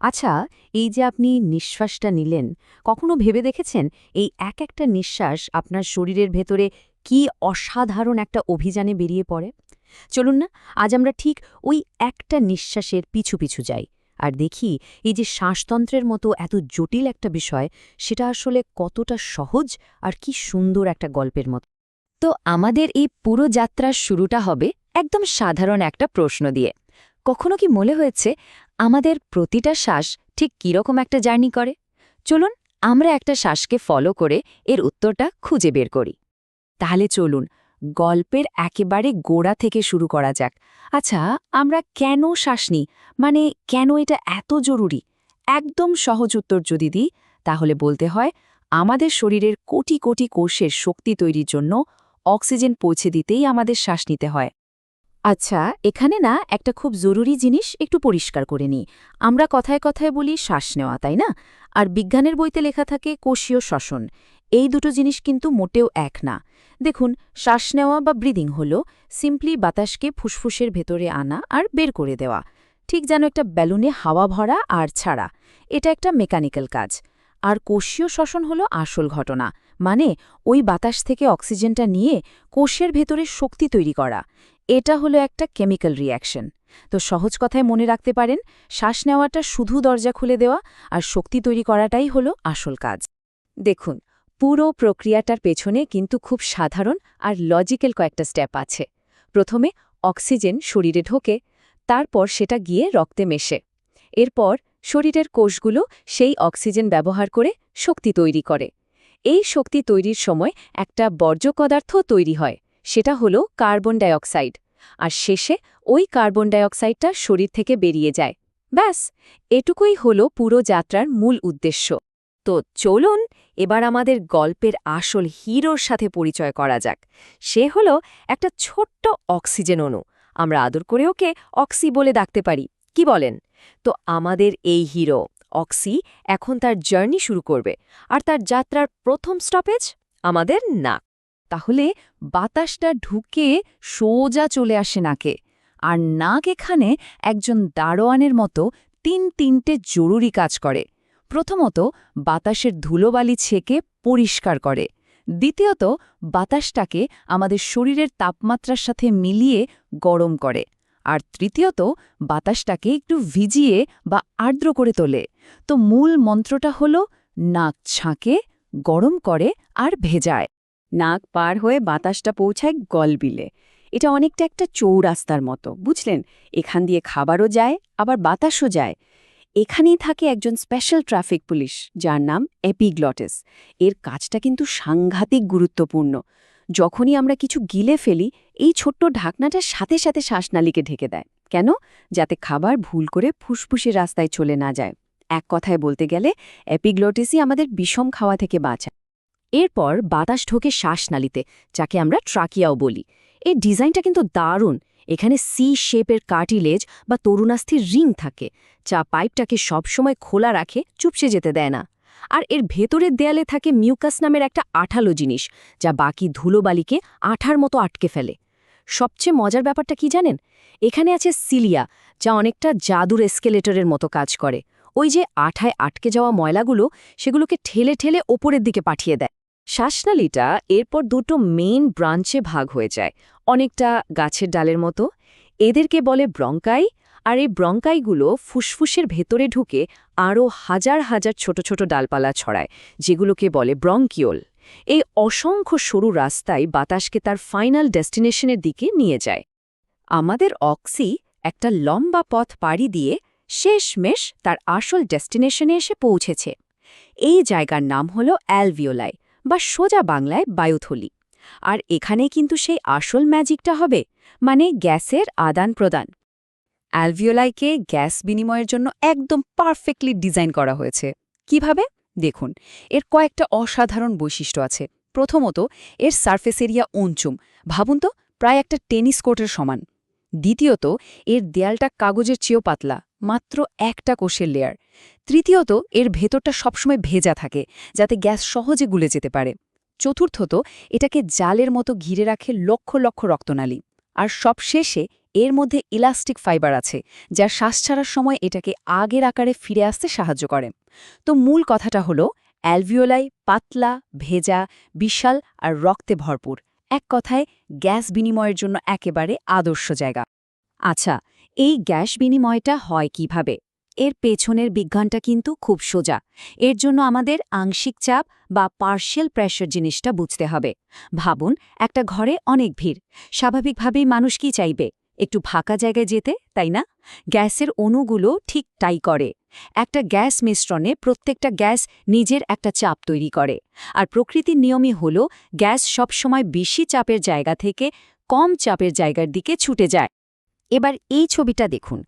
আচ্ছা, এই যে আপনি নিঃশ্বাসটা নিলেন, কখনো ভেবে দেখেছেন এই একটা নিঃশ্বাস আপনার শরীরের ভেতরে কি অসাধারণ একটা অভিযানে বেরিয়ে পড়ে? চলুন না, আজ আমরা ঠিক ওই একটা নিঃশ্বাসের পিছু পিছু যাই আর দেখি এই যে শ্বাসতন্ত্রের মতো এত জটিল একটা বিষয়, সেটা আসলে কতটা সহজ আর কি সুন্দর একটা গল্পের মতো। তো আমাদের এই পুরো যাত্রার শুরুটা হবে একদম সাধারণ একটা প্রশ্ন দিয়ে। কখনো কি মনে হয়েছে আমাদের প্রতিটা শ্বাস ঠিক কীরকম একটা জার্নি করে? চলুন আমরা একটা শ্বাসকে ফলো করে এর উত্তরটা খুঁজে বের করি। তাহলে চলুন গল্পের একেবারে গোড়া থেকে শুরু করা যাক। আচ্ছা, আমরা কেন শ্বাস নিই, মানে কেন এটা এত জরুরি? একদম সহজ উত্তর যদি দিই, তাহলে বলতে হয় আমাদের শরীরের কোটি কোটি কোষের শক্তি তৈরির জন্য অক্সিজেন পৌঁছে দিতেই আমাদের শ্বাস নিতে হয়। আচ্ছা, এখানে না একটা খুব জরুরি জিনিস একটু পরিষ্কার করে নিই। আমরা কথায় কথায় বলি শ্বাস নেওয়া, তাই না? আর বিজ্ঞানের বইতে লেখা থাকে কোষীয় শ্বসন। এই দুটো জিনিস কিন্তু মোটেও এক না। দেখুন, শ্বাস নেওয়া বা ব্রিদিং হল সিম্পলি বাতাসকে ফুসফুসের ভেতরে আনা আর বের করে দেওয়া, ঠিক যেন একটা বেলুনে হাওয়া ভরা আর ছাড়া। এটা একটা মেকানিক্যাল কাজ। আর কোষীয় শ্বসন হল আসল ঘটনা, মানে ওই বাতাস থেকে অক্সিজেনটা নিয়ে কোষের ভেতরে শক্তি তৈরি করা। এটা হলো একটা কেমিক্যাল রিঅ্যাকশন। তো সহজ কথায় মনে রাখতে পারেন, শ্বাস নেওয়াটা শুধু দরজা খুলে দেওয়া আর শক্তি তৈরি করাটাই হলো আসল কাজ। দেখুন, পুরো প্রক্রিয়াটার পেছনে কিন্তু খুব সাধারণ আর লজিক্যাল কয়েকটা স্টেপ আছে। প্রথমে অক্সিজেন শরীরে ঢোকে, তারপর সেটা গিয়ে রক্তে মেশে। এরপর শরীরের কোষগুলো সেই অক্সিজেন ব্যবহার করে শক্তি তৈরি করে। এই শক্তি তৈরির সময় একটা বর্জ্য পদার্থ তৈরি হয়, সেটা হলো কার্বন ডাইঅক্সাইড। আর শেষে ওই কার্বন ডাইঅক্সাইডটা শরীর থেকে বেরিয়ে যায়। ব্যাস, এটুকুই হলো পুরো যাত্রার মূল উদ্দেশ্য। তো চলুন এবার আমাদের গল্পের আসল হিরোর সাথে পরিচয় করা যাক। সে হলো একটা ছোট্ট অক্সিজেন অণু। আমরা আদর করে ওকে অক্সি বলে ডাকতে পারি, কি বলেন? তো আমাদের এই হিরো অক্সি এখন তার জার্নি শুরু করবে, আর তার যাত্রার প্রথম স্টপেজ আমাদের নাক। তাহলে বাতাসটা ঢুকে সোজা চলে আসে নাকে, আর নাক এখানে একজন দারোয়ানের মতো তিনটে জরুরি কাজ করে। প্রথমত, বাতাসের ধুলোবালি ছেঁকে পরিষ্কার করে। দ্বিতীয়ত, বাতাসটাকে আমাদের শরীরের তাপমাত্রার সাথে মিলিয়ে গরম করে। আর তৃতীয়ত, বাতাসটাকে একটু ভিজিয়ে বা আর্দ্র করে তোলে। তো মূল মন্ত্রটা হলো নাক ছাঁকে, গরম করে আর ভেজায়। নাক পার হয়ে বাতাসটা পৌঁছায় গলবিলে। এটা অনেকটা একটা চৌরাস্তার মতো, বুঝলেন? এখান দিয়ে খাবারও যায়, আবার বাতাসও যায়। এখানেই থাকে একজন স্পেশাল ট্রাফিক পুলিশ, যার নাম এপিগ্লটিস। এর কাজটা কিন্তু সাংঘাতিক গুরুত্বপূর্ণ। যখনই আমরা কিছু গিলে ফেলি, এই ছোট্ট ঢাকনাটার সাথে সাথে শ্বাসনালীকে ঢেকে দেয়। কেন? যাতে খাবার ভুল করে ফুসফুসের রাস্তায় চলে না যায়। এক কথায় বলতে গেলে এপিগ্লটিসই আমাদের বিষম খাওয়া থেকে বাঁচায়। এরপর বাতাস ঢোকে শ্বাসনালীতে, যাকে আমরা ট্রাকিয়াও বলি। এই ডিজাইনটা কিন্তু দারুণ। এখানে সি শেপের কার্টিলেজ বা তরুণাস্থির রিং থাকে, যা পাইপটাকে সবসময় খোলা রাখে, চুপসে যেতে দেয় না। আর এর ভেতরের দেয়ালে থাকে মিউকাস নামের একটা আঠালো জিনিস, যা বাকি ধুলোবালিকে আঠার মতো আটকে ফেলে। সবচেয়ে মজার ব্যাপারটা কি জানেন? এখানে আছে সিলিয়া, যা অনেকটা জাদুর এসকেলেটরের মতো কাজ করে। ওই যে আঠায় আটকে যাওয়া ময়লাগুলো, সেগুলোকে ঠেলে ঠেলে ওপরের দিকে পাঠিয়ে দেয়। শ্বাসনালীটা এরপর দুটো মেইন ব্রাঞ্চে ভাগ হয়ে যায়, অনেকটা গাছের ডালের মতো। এদেরকে বলে ব্রঙ্কাই। আর এই ব্রঙ্কাইগুলো ফুসফুসের ভেতরে ঢুকে আরও হাজার হাজার ছোট ছোট ডালপালা ছড়ায়, যেগুলোকে বলে ব্রঙ্কিওল। এই অসংখ্য সরু রাস্তায় বাতাসকে তার ফাইনাল ডেস্টিনেশনের দিকে নিয়ে যায়। আমাদের অক্সি একটা লম্বা পথ পাড়ি দিয়ে শেষমেশ তার আসল ডেস্টিনেশনে এসে পৌঁছেছে। এই জায়গার নাম হল অ্যালভিওলাই, বা সোজা বাংলায় বায়ুথলি। আর এখানে কিন্তু সেই আসল ম্যাজিকটা হবে, মানে গ্যাসের আদান প্রদান। অ্যালভিওলাইকে গ্যাস বিনিময়ের জন্য একদম পারফেক্টলি ডিজাইন করা হয়েছে। কিভাবে? দেখুন, এর কয়েকটা অসাধারণ বৈশিষ্ট্য আছে। প্রথমত, এর সারফেস এরিয়া উঞ্চুম, ভাবুন তো, প্রায় একটা টেনিস কোর্টের সমান। দ্বিতীয়ত, এর দেয়ালটা কাগজের চেয়েও পাতলা, মাত্র একটা কোষের লেয়ার। তৃতীয়ত, এর ভেতরটা সবসময় ভেজা থাকে, যাতে গ্যাস সহজে গুলে যেতে পারে। চতুর্থত, এটাকে জালের মতো ঘিরে রাখে লক্ষ লক্ষ রক্তনালী। আর সবশেষে এর মধ্যে ইলাস্টিক ফাইবার আছে, যা শ্বাস ছাড়ার সময় এটাকে আগের আকারে ফিরে আসতে সাহায্য করে। তো মূল কথাটা হলো অ্যালভিওলাই পাতলা, ভেজা, বিশাল আর রক্তে ভরপুর। এক কথায় গ্যাস বিনিময়ের জন্য একেবারে আদর্শ জায়গা। আচ্ছা, এই গ্যাস বিনিময়টা হয় কিভাবে? এর পেছনের বিজ্ঞানটা কিন্তু খুব সোজা। এর জন্য আমাদের আংশিক চাপ বা পার্শিয়াল প্রেশার জিনিসটা বুঝতে হবে। ভাবুন, একটা ঘরে অনেক ভিড়। স্বাভাবিকভাবেই মানুষ কি চাইবে? একটু ফাঁকা জায়গায় যেতে, তাই না? গ্যাসের অণুগুলো ঠিক তাই করে। একটা গ্যাস মিশ্রণে প্রত্যেকটা গ্যাস নিজের একটা চাপ তৈরি করে। আর প্রকৃতির নিয়মই হল গ্যাস সবসময় বেশি চাপের জায়গা থেকে কম চাপের জায়গার দিকে ছুটে যায়। এবার এই ছবিটা দেখুন,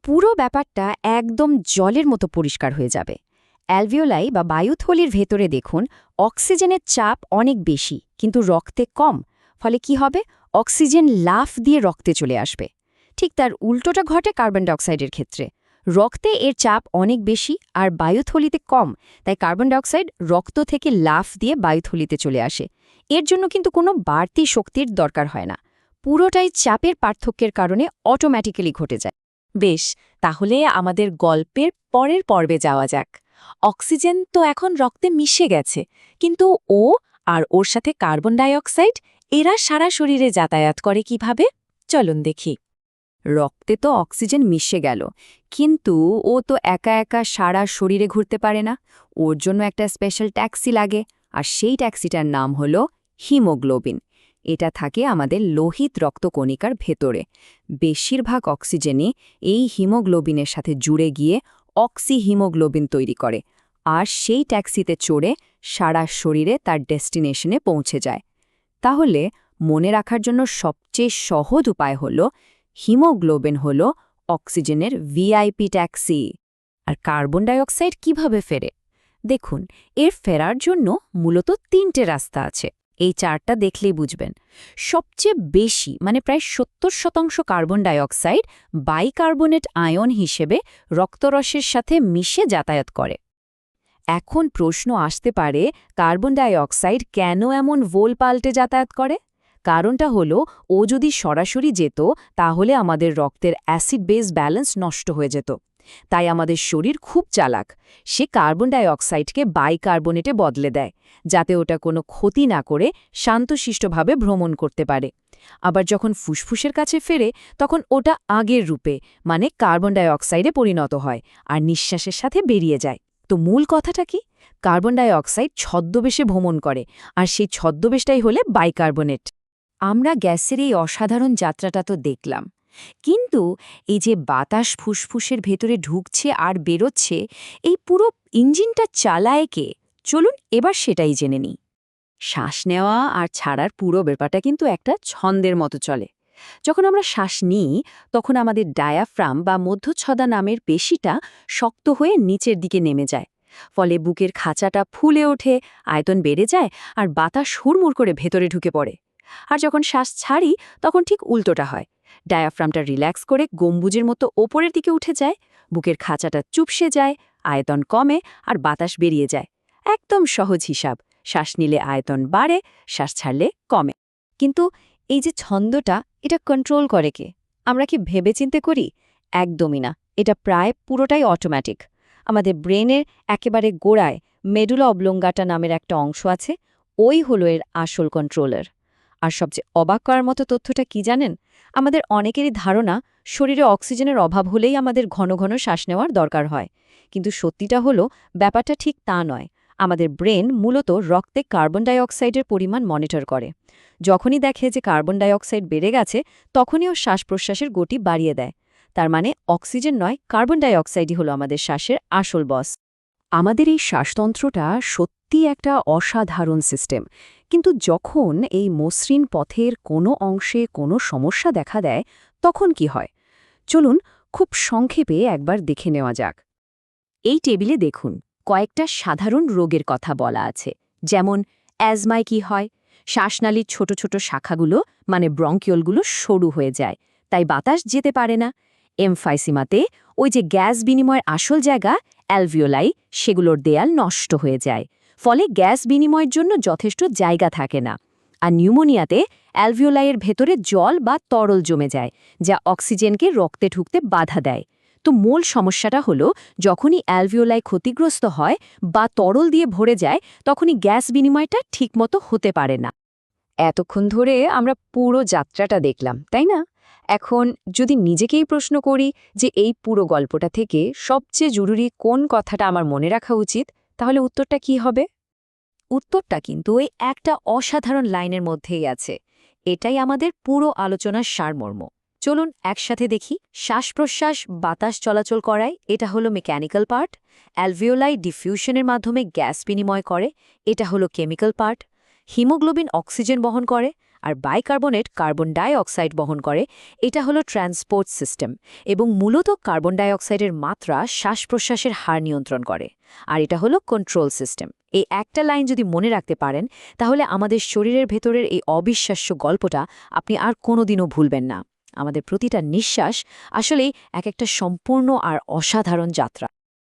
পুরো ব্যাপারটা একদম জলের মতো পরিষ্কার হয়ে যাবে। অ্যালভিওলাই বা বায়ুথলির ভেতরে দেখুন, অক্সিজেনের চাপ অনেক বেশি কিন্তু রক্তে কম। ফলে কি হবে? অক্সিজেন লাফ দিয়ে রক্তে চলে আসবে। ঠিক তার উল্টোটা ঘটে কার্বন ডাইঅক্সাইডের ক্ষেত্রে। রক্তে এর চাপ অনেক বেশি আর বায়ুথলিতে কম, তাই কার্বন ডাইঅক্সাইড রক্ত থেকে লাফ দিয়ে বায়ুথলিতে চলে আসে। এর জন্য কিন্তু কোনো বাড়তি শক্তির দরকার হয় না। পুরোটাই চাপের পার্থক্যের কারণে অটোম্যাটিক্যালি ঘটে যায়। বেশ, তাহলে আমাদের গল্পের পরের পর্বে যাওয়া যাক। অক্সিজেন তো এখন রক্তে মিশে গেছে, কিন্তু ও আর ওর সাথে কার্বন ডাইঅক্সাইড এরা সারা শরীরে যাতায়াত করে কিভাবে? চলুন দেখি। রক্তে তো অক্সিজেন মিশে গেল, কিন্তু ও তো একা একা সারা শরীরে ঘুরতে পারে না। ওর জন্য একটা স্পেশাল ট্যাক্সি লাগে, আর সেই ট্যাক্সিটার নাম হলো হিমোগ্লোবিন। এটা থাকে আমাদের লোহিত রক্তকণিকার ভেতরে। বেশিরভাগ অক্সিজেনই এই হিমোগ্লোবিনের সাথে জুড়ে গিয়ে অক্সিহিমোগ্লোবিন তৈরি করে, আর সেই ট্যাক্সিতে চড়ে সারা শরীরে তার ডেস্টিনেশনে পৌঁছে যায়। তাহলে মনে রাখার জন্য সবচেয়ে সহজ উপায় হল হিমোগ্লোবিন হল অক্সিজেনের ভিআইপি ট্যাক্সি। আর কার্বন ডাইঅক্সাইড কিভাবে ফেরে? দেখুন, এর ফেরার জন্য মূলত 3টে রাস্তা আছে। এই চারটা দেখলেই বুঝবেন। সবচেয়ে বেশি মানে প্রায় 70% কার্বন ডাইঅক্সাইড বাইকার্বনেট আয়ন হিসেবে রক্তরসের সাথে মিশে যাতায়াত করে। এখন প্রশ্ন আসতে পারে, কার্বন ডাইঅক্সাইড কেন এমন ভোল পাল্টে যাতায়াত করে? কারণটা হলো, ও যদি সরাসরি যেত তাহলে আমাদের রক্তের অ্যাসিড বেস ব্যালেন্স নষ্ট হয়ে যেত। তাই আমাদের শরীর খুব চালাক, সে কার্বন ডাইঅক্সাইডকে বাইকার্বনেটে বদলে দেয়, যাতে ওটা কোনো ক্ষতি না করে শান্তশিষ্টভাবে ভ্রমণ করতে পারে। আবার যখন ফুসফুসের কাছে ফেরে তখন ওটা আগের রূপে মানে কার্বন ডাইঅক্সাইডে পরিণত হয় আর নিঃশ্বাসের সাথে বেরিয়ে যায়। তো মূল কথাটা কি? কার্বন ডাইঅক্সাইড ছদ্মবেশে ভ্রমণ করে, আর সেই ছদ্মবেশটাই হলে বাইকার্বনেট। আমরা গ্যাসের এই অসাধারণ যাত্রাটা তো দেখলাম, কিন্তু এই যে বাতাস ফুসফুসের ভেতরে ঢুকছে আর বেরোচ্ছে, এই পুরো ইঞ্জিনটা চালায় কে? চলুন এবার সেটাই জেনে নিই। শ্বাস নেওয়া আর ছাড়ার পুরো ব্যাপারটা কিন্তু একটা ছন্দের মতো চলে। যখন আমরা শ্বাস নিই তখন আমাদের ডায়াফ্রাম বা মধ্যচ্ছদা নামের পেশিটা শক্ত হয়ে নিচের দিকে নেমে যায়। ফলে বুকের খাঁচাটা ফুলে ওঠে, আয়তন বেড়ে যায় আর বাতাস হুড়মুড় করে ভেতরে ঢুকে পড়ে। আর যখন শ্বাস ছাড়ি তখন ঠিক উল্টোটা হয়। ডায়াফ্রামটা রিল্যাক্স করে গম্বুজের মতো ওপরের দিকে উঠে যায়, বুকের খাঁচাটা চুপসে যায়, আয়তন কমে আর বাতাস বেরিয়ে যায়। একদম সহজ হিসাব। শ্বাস নিলে আয়তন বাড়ে, শ্বাস ছাড়লে কমে। কিন্তু এই যে ছন্দটা, এটা কন্ট্রোল করে কে? আমরা কি ভেবেচিন্তে করি? একদমই না। এটা প্রায় পুরোটাই অটোম্যাটিক। আমাদের ব্রেনের একেবারে গোড়ায় মেডুলা অবলঙ্গাটা নামের একটা অংশ আছে, ওই হলো এর আসল কন্ট্রোলার। আর সবচেয়ে অবাক করার মতো তথ্যটা কি জানেন? আমাদের অনেকেরই ধারণা শরীরে অক্সিজেনের অভাব হলেই আমাদের ঘন ঘন শ্বাস নেওয়ার দরকার হয়। কিন্তু সত্যিটা হলো ব্যাপারটা ঠিক তা নয়। আমাদের ব্রেন মূলত রক্তে কার্বন ডাইঅক্সাইডের পরিমাণ মনিটর করে। যখনই দেখে যে কার্বন ডাইঅক্সাইড বেড়ে গেছে, তখনই ও শ্বাস-প্রশ্বাসের গতি বাড়িয়ে দেয়। তার মানে অক্সিজেন নয়, কার্বন ডাইঅক্সাইডই হলো আমাদের শ্বাসের আসল বস। আমাদের এই শ্বাসতন্ত্রটা সত্যি একটা অসাধারণ সিস্টেম, কিন্তু যখন এই মসৃণ পথের কোনো অংশে কোনো সমস্যা দেখা দেয় তখন কি হয়? চলুন খুব সংক্ষেপে একবার দেখে নেওয়া যাক। এই টেবিলে দেখুন কয়েকটা সাধারণ রোগের কথা বলা আছে, যেমন অ্যাজমায় কি হয়? শ্বাসনালীর ছোট ছোট শাখাগুলো মানে ব্রঙ্কিওলগুলো সরু হয়ে যায়, তাই বাতাস যেতে পারে না। এমফাইসিমাতে ওই যে গ্যাস বিনিময়ের আসল জায়গা অ্যালভিওলাই, সেগুলোর দেয়াল নষ্ট হয়ে যায়, ফলে গ্যাস বিনিময়ের জন্য যথেষ্ট জায়গা থাকে না। আর নিউমোনিয়াতে অ্যালভিওলাইয়ের ভেতরে জল বা তরল জমে যায়, যা অক্সিজেনকে রক্তে ঢুকতে বাধা দেয়। তো মূল সমস্যাটা হলো, যখনই অ্যালভিওলাই ক্ষতিগ্রস্ত হয় বা তরল দিয়ে ভরে যায়, তখনই গ্যাস বিনিময়টা ঠিকমতো হতে পারে না। এতক্ষণ ধরে আমরা পুরো যাত্রাটা দেখলাম, তাই না? এখন যদি নিজেকেই প্রশ্ন করি যে এই পুরো গল্পটা থেকে সবচেয়ে জরুরি কোন কথাটা আমার মনে রাখা উচিত, তাহলে উত্তরটা কি হবে? উত্তরটা কিন্তু এই একটা অসাধারণ লাইনের মধ্যেই আছে। এটাই আমাদের পুরো আলোচনার সারমর্ম। চলুন একসাথে দেখি। শ্বাস-প্রশ্বাস, বাতাস চলাচল করায়, এটা হলো মেকানিক্যাল পার্ট। অ্যালভিওলাই ডিফিউশনের মাধ্যমে গ্যাস বিনিময় করে, এটা হলো কেমিক্যাল পার্ট। হিমোগ্লোবিন অক্সিজেন বহন করে, আর বাইকার্বনেট কার্বন ডাই অক্সাইড বহন করে, এটা হলো ট্রান্সপোর্ট সিস্টেম। এবং মূলত কার্বন ডাই অক্সাইডের মাত্রা শ্বাস-প্রশ্বাসের হার নিয়ন্ত্রণ করে। আর এটা হলো কন্ট্রোল সিস্টেম। এই একটা লাইন যদি মনে রাখতে পারেন, তাহলে আমাদের শরীরের ভেতরের এই অবিশ্বাস্য গল্পটা আপনি আর কোনোদিনও ভুলবেন না। আমাদের প্রতিটা নিঃশ্বাস আসলেই এক একটা সম্পূর্ণ আর অসাধারণ যাত্রা।